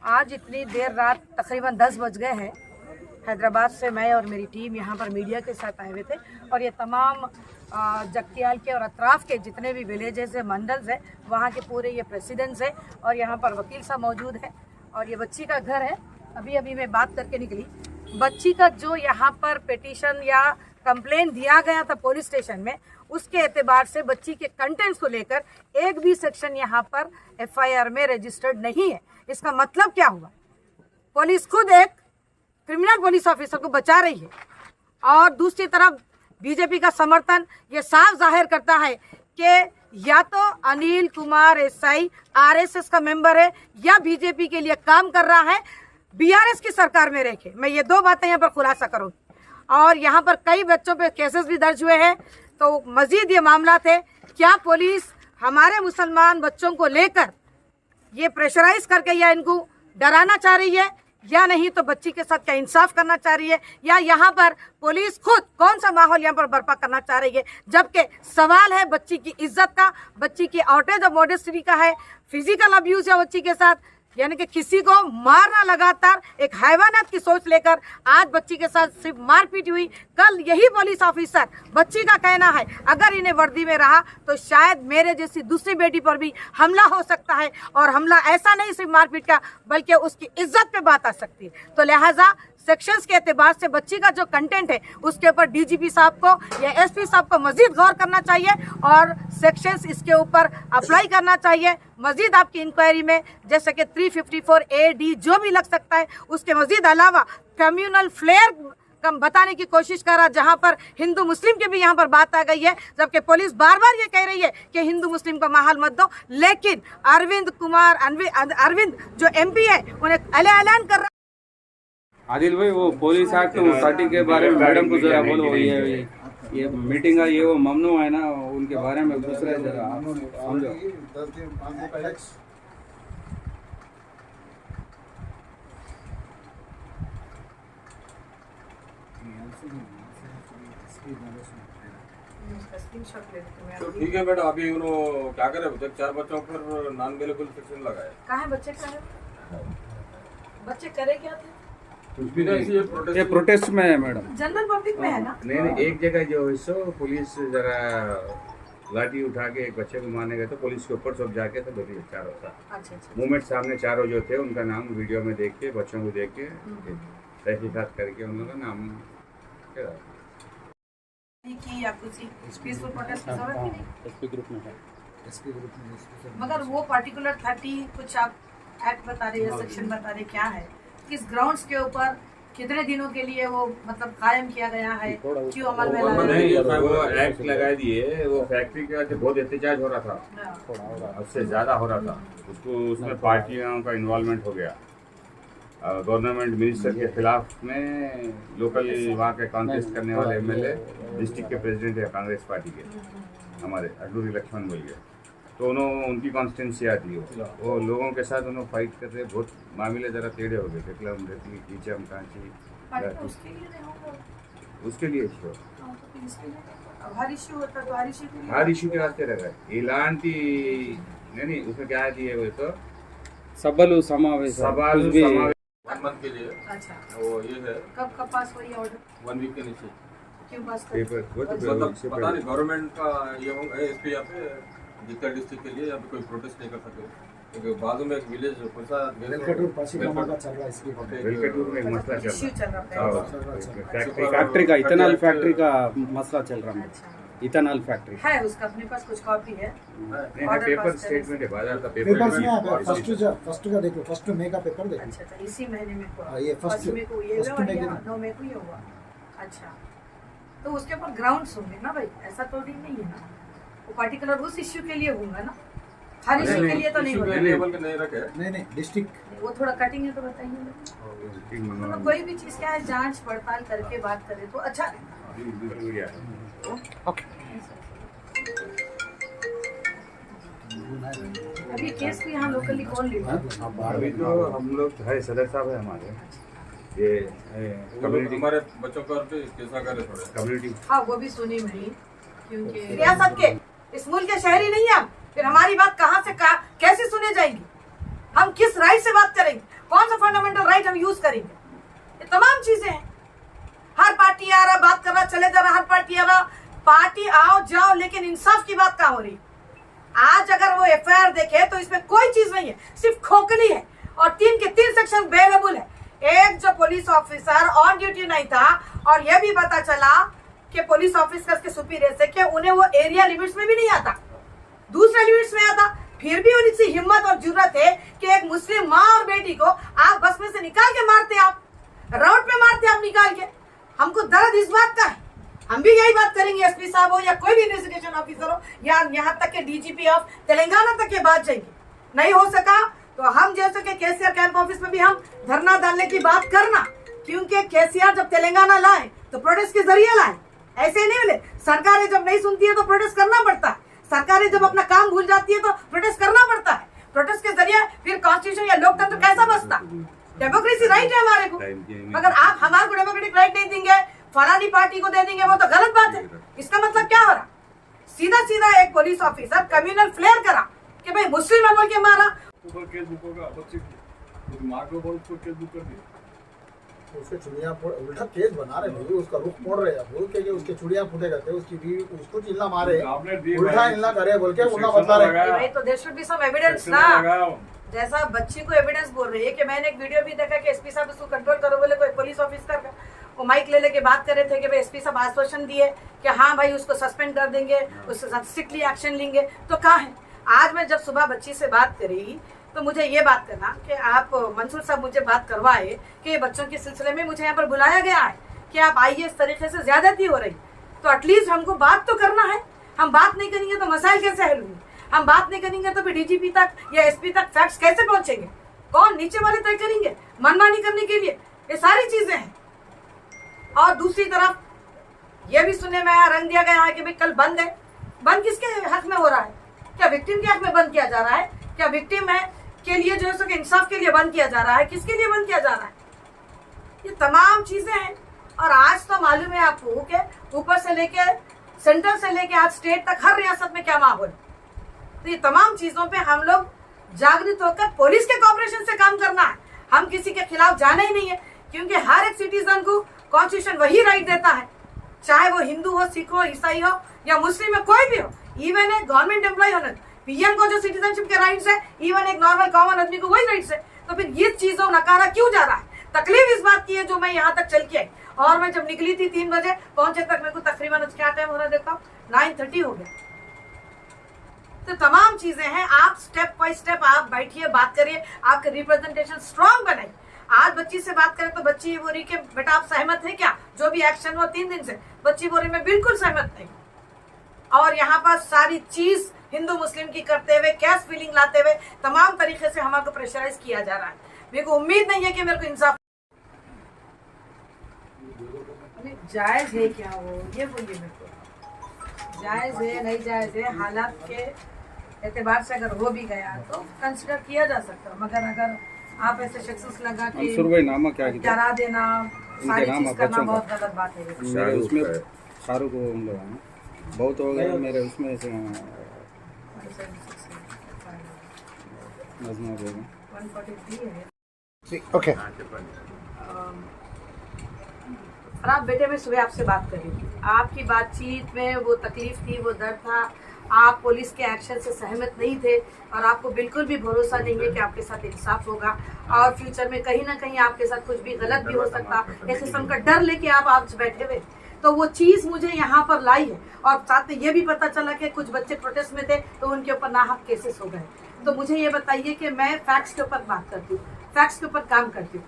आज इतनी देर रात तकरीबन 10 बज गए हैं। हैदराबाद से मैं और मेरी टीम यहाँ पर मीडिया के साथ आए हुए थे और ये तमाम जगतियाल के और अतराफ़ के जितने भी विलेजेस है, मंडल्स है, वहाँ के पूरे ये प्रेसिडेंट्स है और यहाँ पर वकील साहब मौजूद है और ये बच्ची का घर है। अभी मैं बात करके निकली। बच्ची का जो यहाँ पर पिटीशन या कंप्लेन दिया गया था पुलिस स्टेशन में, उसके एतबार से बच्ची के कंटेंट्स को लेकर एक भी सेक्शन यहाँ पर एफआईआर में रजिस्टर्ड नहीं है। इसका मतलब क्या हुआ? पुलिस खुद एक क्रिमिनल पुलिस ऑफिसर को बचा रही है और दूसरी तरफ बीजेपी का समर्थन ये साफ जाहिर करता है कि या तो अनिल कुमार एसआई आरएसएस का मेंबर है या बीजेपी के लिए काम कर रहा है, बीआरएस की सरकार में रह के। मैं ये दो बातें यहाँ पर खुलासा करूँगी। और यहाँ पर कई बच्चों पे केसेस भी दर्ज हुए हैं, तो मजीद ये मामला थे। क्या पुलिस हमारे मुसलमान बच्चों को लेकर ये प्रेशराइज करके या इनको डराना चाह रही है या नहीं, तो बच्ची के साथ क्या इंसाफ करना चाह रही है, या यहाँ पर पुलिस खुद कौन सा माहौल यहाँ पर बर्पा करना चाह रही है? जबकि सवाल है बच्ची की इज्जत का, बच्ची की आउटेज ऑफ मॉडेस्टी का है, फिजिकल अब्यूज है बच्ची के साथ, यानी कि किसी को मारना लगातार एक हैवानात की सोच लेकर आज बच्ची के साथ सिर्फ मारपीट हुई। कल यही पुलिस ऑफिसर, बच्ची का कहना है, अगर इन्हें वर्दी में रहा तो शायद मेरे जैसी दूसरी बेटी पर भी हमला हो सकता है और हमला ऐसा नहीं सिर्फ मारपीट का बल्कि उसकी इज्जत पे बात आ सकती है। तो लिहाजा सेक्शंस के एतबार से बच्ची का जो कंटेंट है उसके ऊपर डीजीपी साहब को या एसपी साहब को मजीद गौर करना चाहिए और सेक्शंस इसके ऊपर अप्लाई करना चाहिए। मजीद आपकी इंक्वायरी में जैसे कि 354 AD जो भी लग सकता है, उसके मजीद अलावा कम्युनल फ्लेयर कम बताने की कोशिश कर रहा, जहां पर हिंदू मुस्लिम की भी यहां पर बात आ गई है, जबकि पुलिस बार बार ये कह रही है कि हिंदू मुस्लिम का माहौल मत दो। लेकिन अरविंद जो MP है उन्हें ऐलान कर रहा। आदिल भाई, वो पुलिस एक्ट 30 के बारे में मैडम को जरा बोलो। ये मीटिंग है, ये वो ममनू है ना, उनके बारे में दूसरा जरा समझो। तो ठीक है मैडम, अभी उन्होंने क्या करे, 4 बच्चों पर नॉन अवेलेबल सेक्शन लगाए। कहाँ है बच्चे? बच्चे करे क्या थे? ये प्रोटेस्ट में है मैडम, जनरल पब्लिक में है ना? नहीं, एक जगह जो है सो पुलिस जरा लाठी उठा के एक बच्चे को मारने गए तो पुलिस के ऊपर सब जाके तो बड़ी चारों था। अच्छा। मूवमेंट सामने चारों जो थे उनका नाम वीडियो में देख के, बच्चों को देख के तहकीकात करके उन लोगों का नाम की या कुछ पीसफुल प्रोटेस्ट की जरूरत ही नहीं। एसपी ग्रुप में है, मगर वो पर्टिकुलर 30 कुछ आप एक्ट बता रहे हैं, सेक्शन बता रहे, क्या है, किस ग्राउंड्स के ऊपर, कितने दिनों के लिए वो मतलब कायम किया गया है, क्यों अमल में लाया? नहीं, वो एक्ट लगा दिए। वो फैक्ट्री के वजह से बहुत एहतजाज हो रहा था, उससे ज़्यादा हो रहा था, उसमें पार्टियों का इन्वॉल्वमेंट हो गया। गवर्नमेंट मिनिस्टर के खिलाफ में लोकल वहाँ के कांटेस्ट करने वाले MLA डिस्ट्रिक्ट के प्रेसिडेंट है कांग्रेस पार्टी के, हमारे अडूरी लक्ष्मण बोलिए, तो उनकी कॉन्स्टिट्यूंसी आती है, वो लोगों के साथ उन्होंने फाइट करते, बहुत मामले ज़रा टेढ़े हो गए थे, क्लम रेती कीचम कांची, उसके लिए इश्यू हर इशू के वास्ते रखा है। इलांटी नहीं, उसमें क्या दिए वो तो सवाल समावेश 1 मंथ के लिए। अच्छा, वो ये है कब पास हुई ऑर्डर? 1 वीक के नीचे। क्यों पास कर? पेपर मतलब पता नहीं गवर्नमेंट का ये होगा, SP यहाँ पे जितना डिस्ट्रिक्ट के लिए यहाँ पे कोई प्रोटेस्ट नहीं कर सकते, क्योंकि बाजू में एक विलेज कौन सा वेलकटूर में एक मसला इश्यू चल चल रहा रहा है। फैक्ट्री का, इथेनॉल फैक्ट्री का मसला चल रहा है। अच्छा, इथेनॉल फैक्ट्री है उसका अपने पास कुछ कॉपी है? पेपर स्टेटमेंट है, बाजार का पेपर में पेपर फर्स्ट का देखो, फर्स्ट मई का पेपर देखो। अच्छा, इसी महीने में हुआ। ये फर्स्ट मई को ये हुआ और 9 मई को ये हुआ। अच्छा, तो उसके ऊपर ग्राउंड्स होंगे ना भाई, ऐसा तो नहीं है ना, वो पर्टिकुलर उस इश्यू के लिए होगा ना, हर इश्यू के लिए तो नहीं होगा। लेवल पे नहीं रखे। नहीं डिस्ट्रिक्ट वो थोड़ा कटिंग है तो बताइए। मतलब कोई भी चीज़ क्या है, जांच पड़ताल करके बात करें तो अच्छा। ओके, अभी केस भी यहाँ लोकली कौन ले रहा है? अभी तो हम लोग है, सदर साहब है हमारे, ये कम्युनिटी, हमारे बच्चों पर भी कैसा करे थोड़े कम्युनिटी। हाँ, वो भी सुनी मैंने, क्योंकि रियासत के इस मुल्क के शहरी नहीं हम, फिर हमारी बात कहाँ से कैसे सुने जाएगी? हम किस राइट से बात करेंगे, कौन सा फंडामेंटल राइट हम यूज करेंगे, ये तमाम चीजें हैं। हर पार्टी आ रहा, बात कर रहा, चले जा रहा, हर पार्टी आ रहा, पार्टी आओ जाओ, लेकिन इंसाफ की बात कहाँ हो रही। आज अगर वो एफआईआर देखे तो इसमें कोई चीज नहीं है, सिर्फ खोखली है और 3 के 3 सेक्शन अवेलेबल है। एक जो पुलिस ऑफिसर ऑन ड्यूटी नहीं था और यह भी पता चला कि पुलिस ऑफिसर के सुपीरियर से कि उन्हें वो एरिया लिमिट्स में भी नहीं आता, दूसरे लिमिट्स में आता, फिर भी उनकी हिम्मत और जुर्रत है कि एक मुस्लिम माँ और बेटी को आप बस में से निकाल के मारते, आप रोड पे मारते, आप निकाल के। हमको दर्द इस बात का है, हम भी यही बात करेंगे, एसपी साहब हो या कोई भी इन्वेस्टिगेशन ऑफिसर हो या यहाँ तक के डीजीपी ऑफ तेलंगाना तक के बात जाएंगे। नहीं हो सका तो हम जैसे कि केसीआर कैंप ऑफिस में भी हम धरना डालने की बात करना, क्योंकि केसीआर जब तेलंगाना लाए तो प्रोटेस्ट के जरिए लाए, ऐसे नहीं मिले। सरकारें जब नहीं सुनती है तो प्रोटेस्ट करना पड़ता है, सरकारें जब अपना काम भूल जाती है तो प्रोटेस्ट करना पड़ता है। प्रोटेस्ट के जरिए फिर कॉन्स्टिट्यूशन या लोकतंत्र कैसा बसता, डेमोक्रेसी राइट है हमारे को। मगर आप हमारे को डेमोक्रेटिक राइट नहीं देंगे, फलानी पार्टी को दे देंगे, वो तो गलत बात है। इसका मतलब क्या हो रहा, सीधा सीधा एक पुलिस ऑफिसर कम्युनल फ्लेयर करा कि भाई मुस्लिम है बोल के मारा। केस बुक होगा, बच्चे की मार को बोल उसको केस बुक कर दिया, उसके चुड़िया उल्टा केस बना रहे भाई, उसका रुख मोड़ रहे हैं बोल के उसके चुड़िया फूटे करते, उसकी बीवी उसको चिल्ला मारे, उल्टा इल्ला करे बोल के उल्टा बता रहे। भाई तो there should be some evidence ना, जैसा बच्ची को एविडेंस बोल रही है कि मैंने एक वीडियो भी देखा कि एसपी साहब इसको कंट्रोल करो बोले, कोई पुलिस ऑफिसर का वो माइक ले लेके बात कर रहे थे कि भाई एसपी साहब आश्वासन दिए कि हाँ भाई उसको सस्पेंड कर देंगे, उसके साथ स्ट्रिक्टली एक्शन लेंगे। तो कहाँ है? आज मैं जब सुबह बच्ची से बात करी तो मुझे ये बात करना कि आप मंसूर साहब मुझे बात करवाए कि ये बच्चों के सिलसिले में मुझे यहाँ पर बुलाया गया है कि आप आइए, इस तरीके से ज्यादती हो रही, तो एटलीस्ट हमको बात तो करना है। हम बात नहीं करेंगे तो मसाइल कैसे हल होंगे, हम बात नहीं करेंगे तो फिर डीजीपी तक या एसपी तक फैक्ट्स कैसे पहुंचेंगे, कौन नीचे वाले तय करेंगे मनमानी करने के लिए, ये सारी चीजें हैं। और दूसरी तरफ ये भी सुनने में आया, रंग दिया गया है कि भाई कल बंद है, बंद किसके हक में हो रहा है, क्या विक्टिम के हक में बंद किया जा रहा है, क्या विक्टिम है के लिए जो है सो इंसाफ के लिए बंद किया जा रहा है, किसके लिए बंद किया जा रहा है, ये तमाम चीजें हैं। और आज तो मालूम है आपको कि ऊपर से लेके सेंटर से लेके आज स्टेट तक हर रियासत में क्या माहौल, तो ये तमाम चीजों पे हम लोग जागृत होकर पुलिस के कॉपरेशन से काम करना है। हम किसी के खिलाफ जाना ही नहीं है, क्योंकि हर एक सिटीजन को कॉन्स्टिट्यूशन वही राइट देता है, चाहे वो हिंदू हो, सिख हो, ईसाई हो या मुस्लिम हो, कोई भी हो। इवन एक गवर्नमेंट एम्प्लॉय होना, पीएम को जो सिटीजनशिप के राइट्स है, इवन एक नॉर्मल कॉमन आदमी को वही राइट्स है। तो फिर ये चीजों नकारा क्यों जा रहा है? तकलीफ इस बात की है जो मैं यहाँ तक चल के आई, और मैं जब निकली थी 3 बजे पहुंचे तक मेरे को तकरीबन क्या टाइम हो रहा है देखा, 9:30 हो गया। तो तमाम चीजें हैं, आप स्टेप बाय स्टेप आप बैठिए, बात करिए, आपके रिप्रेजेंटेशन स्ट्रांग बनाइए। आज बच्ची से बात करें तो बच्ची बोल रही कि बेटा आप सहमत है क्या, जो भी एक्शन हुआ 3 दिन से, बच्ची बोल रही मैं बिल्कुल सहमत नहीं। और यहाँ पर सारी चीज हिंदू मुस्लिम की करते हुए, कैश फीलिंग लाते हुए तमाम तरीके से हमारे को प्रेशराइज किया जा रहा है। मेरे को उम्मीद नहीं है कि मेरे को इंसाफ जायज है क्या, वो ये बोलिए मेरे को, जायज है नहीं जायज है, हालात के एतबार से अगर हो भी गया तो कंसिडर किया जा सकता है। मगर अगर आप ऐसे शख्स लगा के मंसूर भाई नामा क्या डरा देना, सारी चीज करना बहुत गलत बात है। मेरे उसमें शाहरुख को हम लोग हैं, बहुत हो गया मेरे उसमें से नज़मा बेगम 143 है। ओके और आप बेटे, मैं सुबह आपसे बात कर रही थी, आपकी बातचीत में वो तकलीफ थी, वो दर्द था, आप पुलिस के एक्शन से सहमत नहीं थे और आपको बिल्कुल भी भरोसा नहीं है कि आपके साथ इंसाफ होगा और फ्यूचर में कहीं ना कहीं आपके साथ कुछ भी गलत भी हो सकता, इस किस्म का डर लेके आप आज बैठे हुए। तो वो चीज़ मुझे यहाँ पर लाई है और साथ में ये भी पता चला कि कुछ बच्चे प्रोटेस्ट में थे तो उनके ऊपर नाहक केसेस हो गए। तो मुझे ये बताइए कि मैं फैक्ट्स के ऊपर बात करती हूँ, फैक्ट्स के ऊपर काम करती हूँ।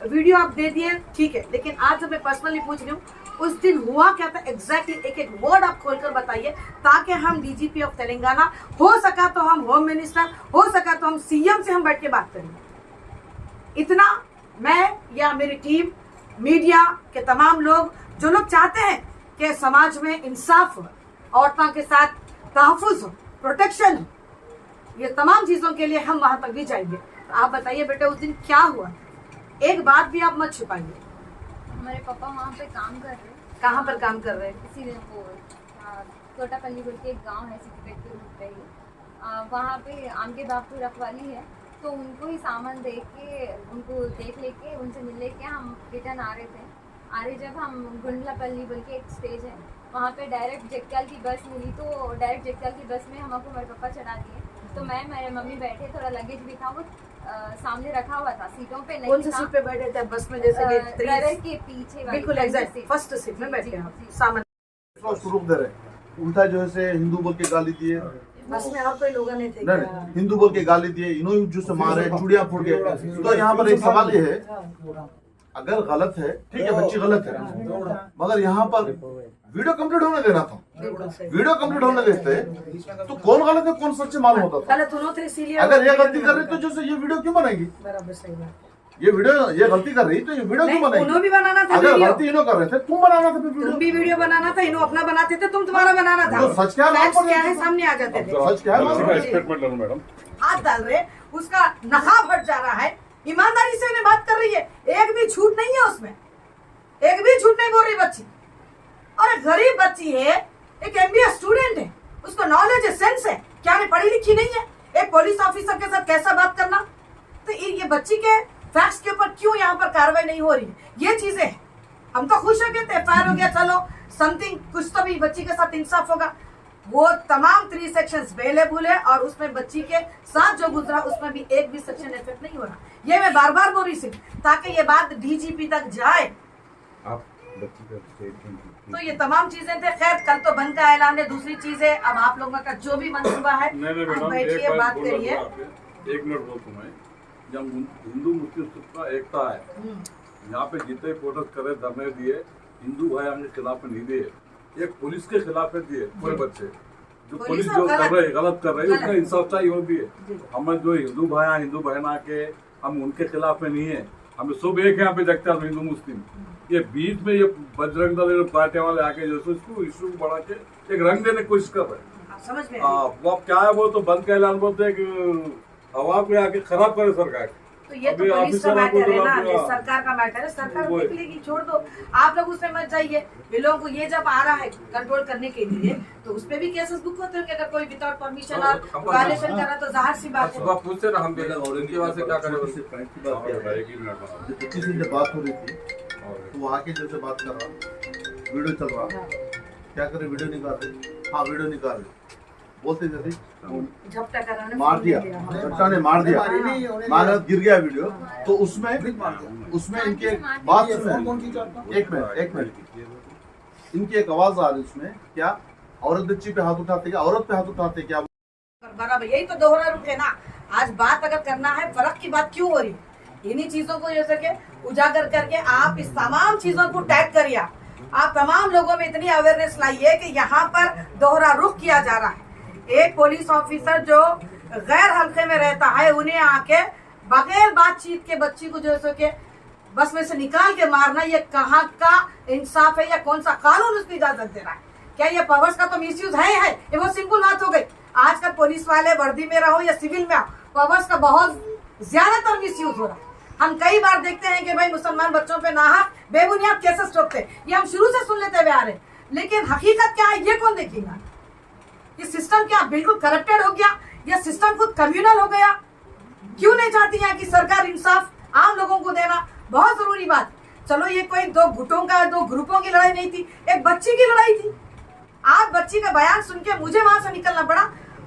वीडियो आप दे दिए ठीक है, लेकिन आज जब मैं पर्सनली पूछ रही हूँ उस दिन हुआ क्या था एग्जैक्टली, एक एक वर्ड आप खोलकर बताइए, ताकि हम डीजीपी ऑफ तेलंगाना, हो सका तो हम होम मिनिस्टर, हो सका तो हम सीएम से हम बैठ के बात करेंगे। इतना मैं या मेरी टीम, मीडिया के तमाम लोग, जो लोग चाहते हैं कि समाज में इंसाफ हो, औरतों के साथ तहफ़्फ़ुज़ हो, प्रोटेक्शन हो, ये तमाम चीज़ों के लिए हम वहाँ तक भी जाएंगे। तो आप बताइए बेटा उस दिन क्या हुआ, एक बात भी आप मत छुपाइए। हमारे पापा वहाँ पे काम कर रहे हैं। कहाँ पर काम कर रहे हैं? इसी वो तोटापल्ली बोल के एक गांव है, सिटी के रूट पे ही। वहाँ पे आम के बाग की रखवाली है, तो उनको ही सामान दे के उनको देख लेके उनसे मिल लेके हम रिटर्न आ रहे जब हम गुंडलापल्ली बोल के एक स्टेज है वहाँ पे डायरेक्ट जगत्याल की बस मिली, तो डायरेक्ट जगत्याल की बस में हमको मेरे पापा चढ़ा दिए। तो मैं मेरे मम्मी बैठे, थोड़ा लगेज भी था वो सामने रखा हुआ था, सीटों पे नहीं कौन सी था। सीट पे बैठे थे बस में? जैसे कि ड्राइवर के पीछे वाली बिल्कुल एग्जैक्ट फर्स्ट सीट में बैठे हैं आप, सामान उसको रोक दे रहे, उल्टा जो है से हिंदू बोल के गाली दिए, बस में और कोई लोग नहीं थे नहीं क्या? हिंदू बोल के गाली दिए, इन्होंने जो से मारे, चूड़ियां फोड़ के। तो यहाँ पर एक सवाल ये है, अगर गलत है ठीक है, बच्ची गलत है, मगर यहाँ पर वीडियो कंप्लीट होने देना था। बिल्कुल सही। वीडियो कंप्लीट होने देते तो कौन गलत है कौन सच्चे मालूम होता था। गलत उन्होंने इसीलिए अगर ये गलती कर रही तो जैसे ये वीडियो क्यों बनेगी? बराबर सही बात। ये गलती कर रही तो ये वीडियो क्यों बनेगी? उन्होंने भी बनाना था अगर वीडियो, गलती इन्हों कर रहे थे, तुम बनाना था फिर तुम वीडियो। भी वीडियो बनाना था, इन्हों अपना बनाते थे, तुम तुम्हारा बनाना था। तो सच क्या है? फैक्ट्स क्या है सामने आ जाते थे। सच क्या है? किसी का स्टेटमेंट ले लो मैडम। हाथ डाल रहे, उसका नकाब हट जा रहा है, ईमानदारी से उन्हें बात कर रही है, एक भी झूठ नहीं है उसमें, एक भी झूठ नहीं बोल रही बच्ची। और एक गरीब बच्ची है, एक MBA स्टूडेंट है, उसको नॉलेज है, सेंस है, क्या नहीं पढ़ी लिखी नहीं है? एक पुलिस ऑफिसर के साथ कैसा बात करना? तो ये बच्ची के फैक्ट्स के ऊपर क्यों यहाँ पर कार्रवाई नहीं हो रही है? ये चीजें हैं। हम तो खुश हो गए थे, FIR हो गया, चलो समथिंग कुछ तो भी बच्ची के साथ इंसाफ होगा। वो तमाम 3 सेक्शंस अवेलेबल है और उसमें बच्ची के साथ जो गुजरा उसमें भी एक भी सेक्शन इफेक्ट नहीं हो रहा। ये मैं बार बार बोल रही थी ताकि ये बात DGP तक जाए। आप बच्ची का स्टेटमेंट तो ये तमाम चीजें थे। खैर कल तो बंद का ऐलान है, दूसरी चीज है, अब आप लोगों का जो भी मंसूबा है नहीं आप मैडम, बैठिए, एक बात बोल करिए। एक मिनट बोल तुम्हें, जब हिंदू मुस्लिम सबका एकता है, यहाँ पे जितने प्रोटेस्ट करे, धरने दिए, हिंदू भाई हमने खिलाफ नहीं दिए, एक पुलिस के खिलाफ दिए पूरे बच्चे, जो पुलिस जो गलत कर रही है उसका इंसाफ चाहिए हो भी है। हमें जो हिंदू बहना के हम उनके खिलाफ में नहीं है, हमें सब एक यहाँ पे जगता है हिंदू मुस्लिम। ये बीच में ये बजरंग दल पार्टी वाले आके जो इसको इशू बढ़ा के एक रंग देने की कोशिश कर रहे हैं। आप समझ में वो अब क्या है, वो तो बंद का ऐलान बोलते हैं कि हवा को आके खराब करे सरकार। तो ये तो अभी पुलिस का ऑफिसर मैटर है ना, आपको ये सरकार का मैटर है, सरकार वो- देख लेगी, छोड़ दो, आप लोग उसमें मत जाइए। ये लोगों को ये जब आ रहा है कंट्रोल करने के लिए तो उस पे भी केसेस बुक होते हैं कि अगर कोई विदाउट परमिशन और वायलेशन कर रहा तो जाहिर सी बात है। सुबह पूछते ना हम देना और इनकी वजह से क्या करें। बच्ची से जब बात हो रही थी तो वो आके जैसे बात कर रहा, वीडियो चल रहा, क्या करे वीडियो निकाल रहे, हाँ वीडियो निकाल रहे, बोलते जैसे झपटा कर रहा है, मार दिया, बच्चा ने मार दिया, मारा गिर गया वीडियो। तो उसमें इनकी एक बात सुने, एक मिनट इनकी एक आवाज आ रही उसमें, क्या औरत बच्ची पे हाथ उठाते, क्या औरत पे हाथ उठाते क्या? बराबर, यही तो दोहरा रुख है ना। आज बात अगर करना है, फर्क की बात क्यों हो रही है? इन्हीं चीजों को जैसे कि उजागर करके आप इस तमाम चीजों को टैग करिए, आप तमाम लोगों में इतनी अवेयरनेस लाइए कि यहाँ पर दोहरा रुख किया जा रहा है। एक पुलिस ऑफिसर जो गैर हल्के में रहता है, उन्हें आके बगैर बातचीत के बच्ची को जो है कि बस में से निकाल के मारना, ये कहाँ का इंसाफ है या कौन सा कानून उसकी इजाजत दे रहा है? क्या ये पावर्स का तो मिसयूज है? ये बहुत सिंपल बात हो गई। आजकल पुलिस वाले वर्दी में रहो या सिविल में, पावर्स का बहुत ज्यादातर मिसयूज हो रहा है। हम कई बार देखते हैं कि भाई मुसलमान बच्चों पे नाहक बेबुनियाद केसेस ठोकते हैं, ये हम शुरू से सुन लेते हुए आ रहे हैं, लेकिन हकीकत क्या है ये कौन देखेगा? ये सिस्टम क्या बिल्कुल करप्टेड हो गया? या सिस्टम खुद कम्युनल हो गया? क्यों नहीं चाहती है कि सरकार इंसाफ आम लोगों को देना? बहुत जरूरी बात। चलो ये कोई दो गुटों का, दो ग्रुपों की लड़ाई नहीं थी, एक बच्ची की लड़ाई थी। आज बच्ची का बयान सुन के मुझे वहां से निकलना पड़ा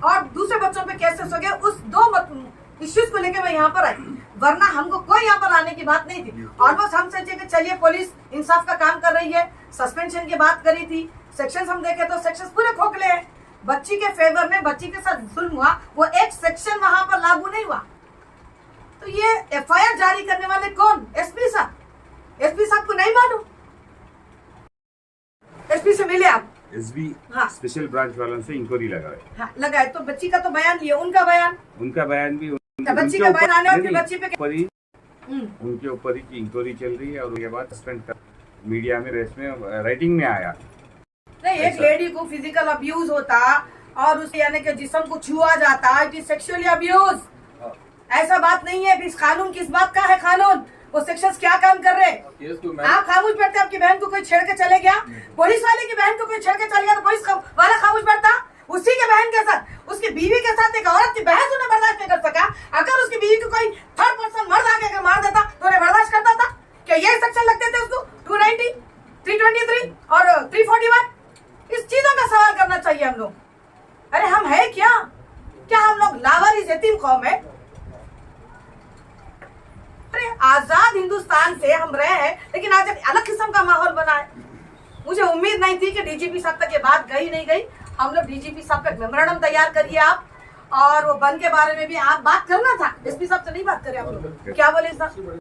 और दूसरे बच्चों पे केसेस हो गए। उस 2 इश्यूज को लेकर मैं यहाँ पर आई, वरना हमको कोई यहाँ पर आने की बात नहीं थी। ऑलमोस्ट हम सोचे कि चलिए पुलिस इंसाफ का काम कर रही है, सस्पेंशन की बात करी थी, सेक्शन हम देखे तो सेक्शन पूरे खोखले हैं। बच्ची के फेवर में बच्ची के साथ जुल्म हुआ, वो एक सेक्शन वहां पर लागू नहीं हुआ। तो ये FIR जारी करने वाले कौन? SP साहब। SP साहब को नहीं मालूम? SP से मिले आप? SB हाँ। स्पेशल ब्रांच वालों से इंक्वायरी लगाए, हाँ, लगाए। तो बच्ची का तो बयान लिए, उनका बयान भी बच्ची का बयान आने और फिर बच्ची पे उनके ऊपर ही इंक्वायरी चल रही है और उसके बाद सस्पेंड कर मीडिया में रेस में राइटिंग में आया। नहीं, एक लेडी को फिजिकल अब्यूज होता और उसके यानी कि जिस्म को छुआ जाता, इट इज सेक्सुअली अब्यूज। ऐसा बात नहीं है। इस कानून किस बात का है? कानून वो सेक्शंस क्या काम कर रहे हैं? आप खामोश बैठते, आपकी बहन को कोई छेड़ के चले गया, पुलिस वाले की बहन को कोई छेड़ के चले गया तो पुलिस वाला खामोश बैठता? उसी के बहन के साथ, उसकी बीवी के साथ एक औरत की बहस उन्हें बर्दाश्त नहीं कर सका। अगर उसकी बीवी को कोई थर्ड पर्सन मर्द आके अगर मार देता तो उन्हें बर्दाश्त करता था? क्या ये सेक्शन लगते थे उसको 290, 323 और 341? इस चीजों का सवाल करना चाहिए हम लोग। अरे हम है क्या हम लोग लावारिस यतीम कौम है? अरे आजाद हिंदुस्तान से हम रहे हैं, लेकिन आज एक अलग किस्म का माहौल बना है। मुझे उम्मीद नहीं थी कि डीजीपी साहब तक ये बात गई नहीं गई। हम लोग डीजीपी साहब का मेमोरेंडम तैयार करिए आप, और वो बंद के बारे में भी आप बात करना था। एसपी साहब से नहीं बात करें आप लोग, क्या बोले साहब?